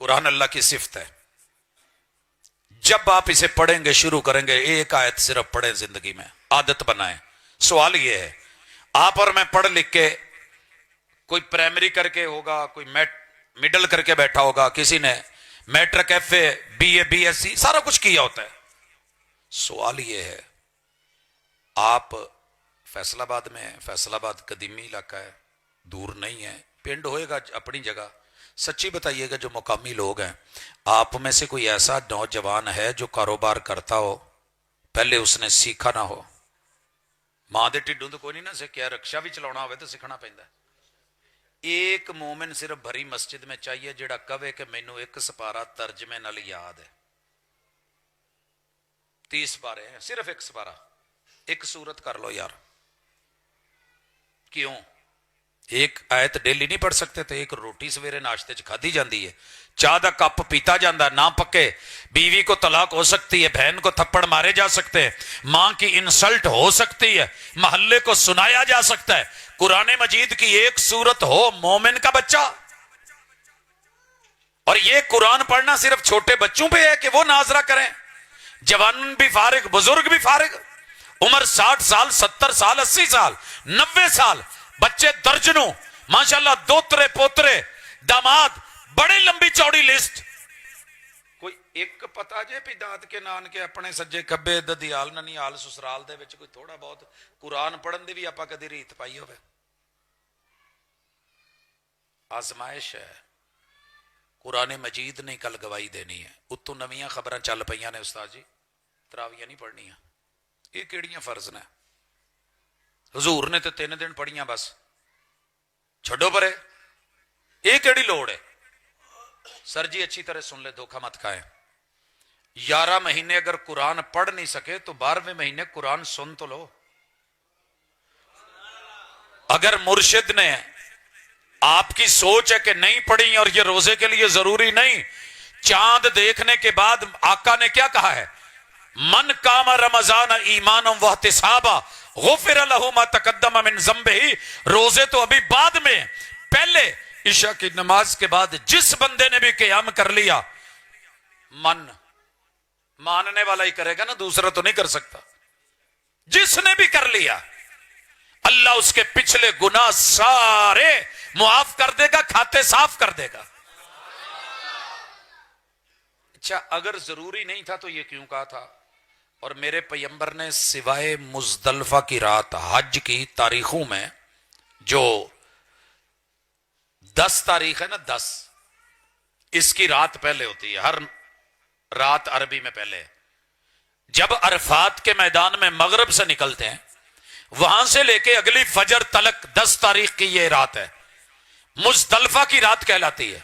قرآن اللہ کی صفت ہے. جب آپ اسے پڑھیں گے شروع کریں گے ایک آیت صرف پڑھیں زندگی میں عادت بنائیں. سوال یہ ہے آپ اور میں پڑھ لکھ کے کوئی پرائمری کر کے ہوگا کوئی مڈل کر کے بیٹھا ہوگا کسی نے matric F A B A B S C سارا کچھ کیا ہوتا ہے. سوال یہ ہے آپ فیصل آباد میں فیصل آباد قدیمی علاقہ ہے دور نہیں ہے پنڈ ہوئے گا اپنی جگہ. سچی بتائیے گا جو مقامی لوگ ہیں آپ میں سے کوئی ایسا نوجوان ہے جو کاروبار کرتا ہو پہلے اس نے سیکھا نہ ہو؟ ماں دے ٹھڈوں تو کوئی نہیں نہ سیکھیا. رکشا بھی چلانا ہوئے تو سیکھنا پہنتا ہے. ایک مومن صرف بھری مسجد میں چاہیے جڑا کہے کہ مینوں ایک سپارہ ترجمے نال یاد ہے. 30 پارے ہیں صرف ایک سپارہ ایک سورت کر لو یار. کیوں؟ ایک آیت ڈیلی نہیں پڑھ سکتے تو ایک روٹی سویرے ناشتے چ کھادی جاندی ہے چاہ دا کپ پیتا جاندہ نہ پکے. بیوی کو طلاق ہو سکتی ہے بہن کو تھپڑ مارے جا سکتے ہیں ماں کی انسلٹ ہو سکتی ہے محلے کو سنایا جا سکتا ہے. قرآن مجید کی ایک سورت ہو مومن کا بچہ. اور یہ قرآن پڑھنا صرف چھوٹے بچوں پہ ہے کہ وہ ناظرہ کریں. جوان بھی فارغ بزرگ بھی فارغ. عمر 60 سال 70 سال 80 سال 90 سال بچے درجنوں ماشاءاللہ دوترے پوترے داماد بڑی لمبی چوڑی لسٹ. کوئی ایک پتا جے پی داد کے نان کے اپنے سجے کبے ددیال ننیال سسرال دے وچ کوئی تھوڑا بہت قرآن پڑھن دی بھی آپا کدی ریت پائی ہوئے؟ آزمائش ہے. قرآن مجید نہیں کل گواہی دینی ہے. اتو نویاں خبراں چل پئیاں نے استاد جی تراویاں نہیں پڑھنیاں. یہ کیڑیاں فرض نے؟ حضور نے تو 3 دن پڑھیاں بس چھڈو پرے. یہ کیڑی لوڑ ہے؟ سر جی اچھی طرح سن لے دھوکہ مت کھائیں. 11 مہینے اگر قرآن پڑھ نہیں سکے تو 12ویں مہینے قرآن سن تو لو. اگر مرشد نے آپ کی سوچ ہے کہ نہیں پڑھی اور یہ روزے کے لیے ضروری نہیں. چاند دیکھنے کے بعد آقا نے کیا کہا ہے؟ من قام رمضان ایمانا واحتسابا غفر لہ ما تقدم من ذنبہ. روزے تو ابھی بعد میں پہلے عشاء کی نماز کے بعد جس بندے نے بھی قیام کر لیا ماننے والا ہی کرے گا نا دوسرا تو نہیں کر سکتا. جس نے بھی کر لیا اللہ اس کے پچھلے گناہ سارے معاف کر دے گا کھاتے صاف کر دے گا. اچھا اگر ضروری نہیں تھا تو یہ کیوں کہا تھا؟ اور میرے پیغمبر نے سوائے مزدلفہ کی رات حج کی تاریخوں میں جو 10 تاریخ ہے نا 10 اس کی رات پہلے ہوتی ہے. ہر رات عربی میں پہلے جب عرفات کے میدان میں مغرب سے نکلتے ہیں وہاں سے لے کے اگلی فجر تلک 10 تاریخ کی یہ رات ہے مزدلفہ کی رات کہلاتی ہے.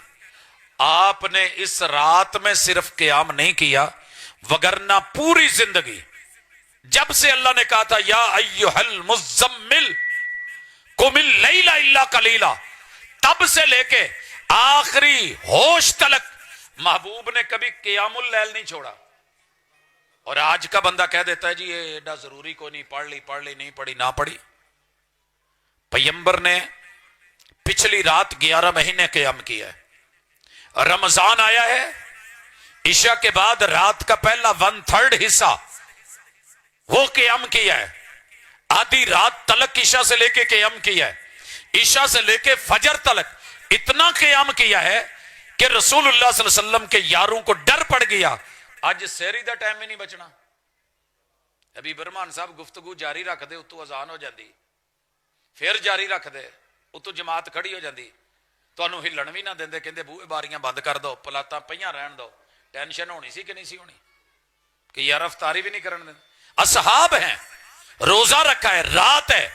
آپ نے اس رات میں صرف قیام نہیں کیا وگرنہ پوری زندگی جب سے اللہ نے کہا تھا یا ایھا المزمل قم اللیل الا قلیلا تب سے لے کے آخری ہوش تلک محبوب نے کبھی قیام اللیل نہیں چھوڑا. اور آج کا بندہ کہہ دیتا ہے جی یہ ایڈا ضروری کوئی نہیں پڑھ لی نہیں پڑھی نہ پڑھی. پیغمبر نے پچھلی رات 11 مہینے قیام کیا ہے. رمضان آیا ہے عشاء کے بعد رات کا پہلا 1/3 حصہ وہ قیام کیا ہے. آدھی رات تلک عشاء سے لے کے قیام کیا ہے. عشاء سے لے کے فجر تلک اتنا قیام کیا ہے کہ رسول اللہ صلی اللہ علیہ وسلم کے یاروں کو ڈر پڑ گیا اج سحری دا ٹائم ہی نہیں بچنا. ابھی برمان صاحب گفتگو جاری رکھ دے اتو اذان ہو جاندی پھر جاری رکھ دے اتو جماعت کھڑی ہو جاندی تانوں ہلن بھی نہ دیندے کہندے بوئے باریاں بند کر دو پلاتاں پئیاں رہن دو. ٹینشن ہونی سی کہ نہیں سی ہونی کہ یار افطاری بھی نہیں کرن دے. اصحاب ہیں روزہ رکھا ہے رات ہے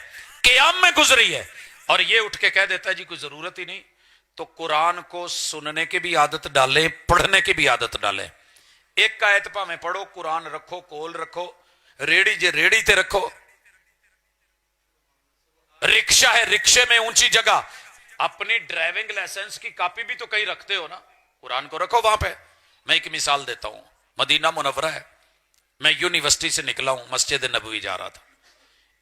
قیام میں گزری ہے اور یہ اٹھ کے کہہ دیتا ہے جی کوئی ضرورت ہی نہیں. تو قرآن کو سننے کی بھی عادت ڈالیں پڑھنے کی بھی عادت ڈالیں. ایک آیت پاویں پڑھو قرآن رکھو کول رکھو ریڑی جے ریڑی تے رکھو. رکشہ ہے رکشے میں اونچی جگہ اپنی ڈرائیونگ لائسنس کی کاپی بھی تو کہیں رکھتے ہو نا قرآن کو رکھو وہاں پہ. میں ایک مثال دیتا ہوں مدینہ منورہ ہے میں یونیورسٹی سے نکلا ہوں مسجد نبوی جا رہا تھا.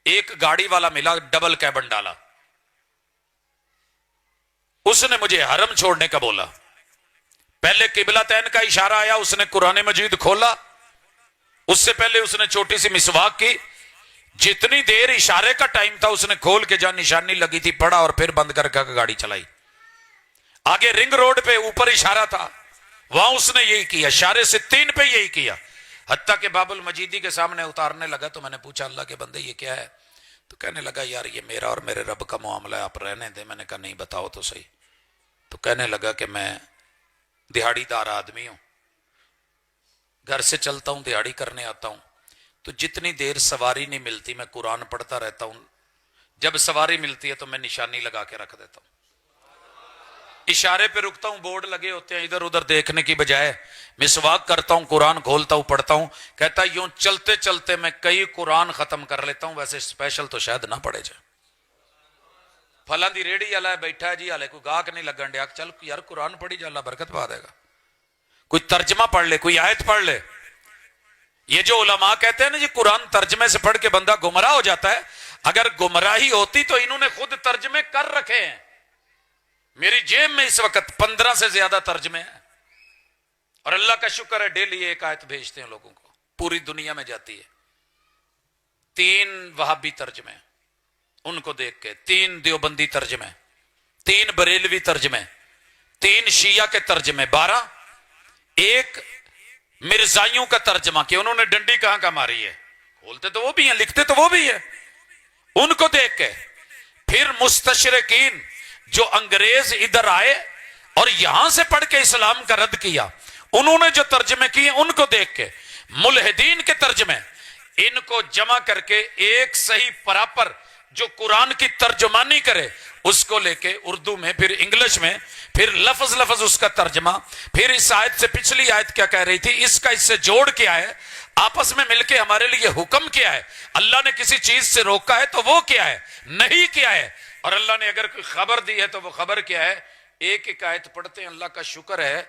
ایک گاڑی والا ملا ڈبل کیبن ڈالا. اس نے مجھے حرم چھوڑنے کا بولا पहले किबलातैन का इशारा आया, उसने कुरान मजीद खोला, उससे पहले उसने छोटी सी मिसवाक की, जितनी देर इशारे का टाइम था उसने खोल के जहां निशानी लगी थी पढ़ा और फिर बंद करके गाड़ी चलाई। आगे रिंग रोड पे ऊपर इशारा था, वहां उसने यही किया, इशारे से 3 पे यही किया। हत्ता के बाबुल मजीदी के सामने उतारने लगा तो मैंने पूछा अल्लाह के बंदे ये क्या है? तो कहने लगा यार ये मेरा और मेरे रब का मामला है, आप रहने दे। मैंने कहा नहीं बताओ तो सही। तो कहने लगा कि मैं दिहाड़ीदार आदमी हूं, घर से चलता हूं, दिहाड़ी करने आता हूं, तो जितनी देर सवारी नहीं मिलती मैं कुरान पढ़ता रहता हूं, जब सवारी मिलती है तो मैं निशानी लगा के रख देता हूं, इशारे पे रुकता हूं, बोर्ड लगे होते हैं, इधर उधर देखने की बजाय मिसवाक करता हूं, कुरान खोलता हूं, पढ़ता हूं। कहता यूं चलते चलते मैं कई कुरान खत्म कर लेता हूं, वैसे स्पेशल तो शायद ना पड़े जाए। फलां दी रेड़ी वाला बैठा है जी, हाले कोई गाहक नहीं लगन दिया, चल यार कुरान पढ़ी जा, अल्लाह बरकत पा देगा। कोई तर्जमा पढ़ ले, कोई आयत पढ़ ले। ये जो उलमा कहते हैं ना जी कुरान तर्जमे से पढ़ के बंदा गुमराह हो जाता है, अगर गुमराही होती तो इन्होंने खुद तर्जमे कर रखे हैं। मेरी जेब में इस वक्त 15 से ज्यादा तर्जमे हैं और अल्लाह का शुक्र है डेली एक आयत भेजते हैं लोगों को, पूरी दुनिया में जाती है। 3 वहाबी तर्जमे उनको देख के, 3 देवबंदी तर्जमे, 3 बरेलवी तर्जमे, 3 शिया के तर्जमे, 12, एक मिर्जाइयों का तर्जमा कि उन्होंने डंडी कहां का मारी है, खोलते तो वो भी हैं, लिखते तो वो भी है। उनको देख के फिर मुस्तशरिकीन जो अंग्रेज इधर आए और यहां से पढ़ के इस्लाम का रद्द किया, उन्होंने जो तर्जमे किए उनको देख के, मुल्हिदीन के तर्जमे, इनको जमा करके एक सही प्रॉपर जो कुरान की तर्जुमानी करे उसको लेके उर्दू में, फिर इंग्लिश में, फिर लफ्ज लफ्ज उसका तर्जमा, फिर इस आयत से पिछली आयत क्या कह रही थी, इसका इससे जोड़ क्या है, आपस में मिलके हमारे लिए हुक्म क्या है, अल्लाह ने किसी चीज से रोका है तो वो क्या है, नहीं क्या है, और अल्लाह ने अगर कोई खबर दी है तो वो खबर क्या है। एक एक आयत पढ़ते हैं, अल्लाह का शुक्र है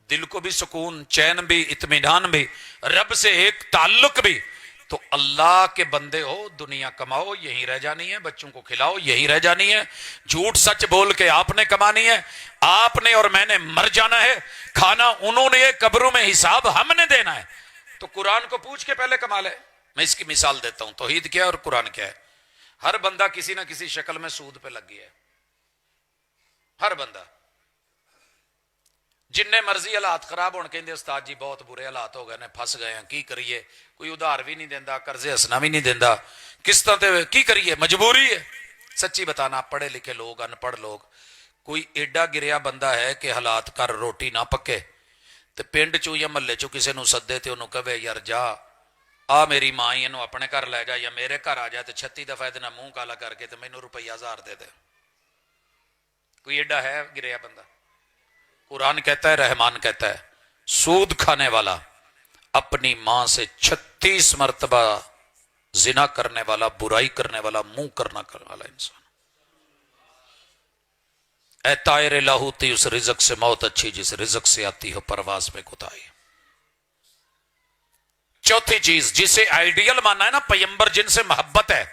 दिल को भी सुकून, चैन भी, इत्मीनान भी, रब से एक ताल्लुक भी। तो अल्लाह के बंदे हो, दुनिया कमाओ यहीं रह जानी है, बच्चों को खिलाओ यहीं रह जानी है, झूठ सच बोल के आपने कमानी है, आपने और मैंने मर जाना है, खाना उन्होंने, कब्रों में हिसाब हमने देना है। तो कुरान को पूछ के पहले कमा ले। मैं इसकी मिसाल देता हूं, तौहीद क्या है और कुरान क्या है। हर बंदा किसी ना किसी शक्ल में सूद पे लग गया है, हर बंदा। जिन्ने मर्जी हालात खराब होने, कहते उस्ताद जी बहुत बुरे हालात हो गए ने, फस गए हैं, की करिए, कोई उधार भी नहीं देता, कर्जे हसना भी नहीं देता, किस्तां ते की करिए, मजबूरी है। सच्ची बताना, पढ़े लिखे लोग, अनपढ़ लोग, कोई एडा गिरिया बंदा है कि हालात कर रोटी ना पके ते पिंड चो या महल्ले चो किसी को सदे ते उन्होंने कहे यार जा आ मेरी मां ही इन्हों अपने घर लै जा या मेरे घर आ जा, तो 36 दफा इहदे नाल मुंह काला करके तो मैनू रुपया 1000 दे दे। कोई एडा है गिरिया बंदा? कुरान कहता है, रहमान कहता है, सूद खाने वाला, अपनी मां से 36 मरतबा जिना करने वाला, बुराई करने वाला, मुंह करना करने वाला इंसान, ऐ तायरे लाहूती, उस रिजक से मौत अच्छी जिस रिजक से आती हो परवाज में कुताई। चौथी चीज जिसे आइडियल माना है ना, पैगंबर जिनसे मोहब्बत है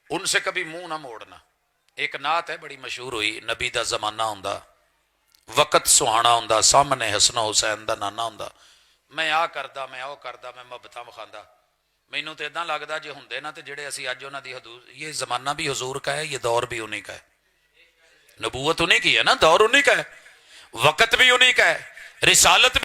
उनसे कभी मुंह ना मोड़ना। एक नात है बड़ी मशहूर हुई, नबी दा जमाना हुंदा, वक्त सुहाना हुंदा, सामने हसन हुसैन दा नाना हुंदा, मैं आ करदा, मैं ओ करदा, मैं मुहब्बतां विखांदा। मैनू तो इदां लगदा जे हुंदे ना ते जिहड़े असीं अज उन्हां दी हदूर, ये जमाना भी हुजूर का है, ये दौर भी उन्हीं का है, नबूवत उन्हीं की है ना, दौर उन्हीं का है, वक्त भी उन्हीं का है, रिसालत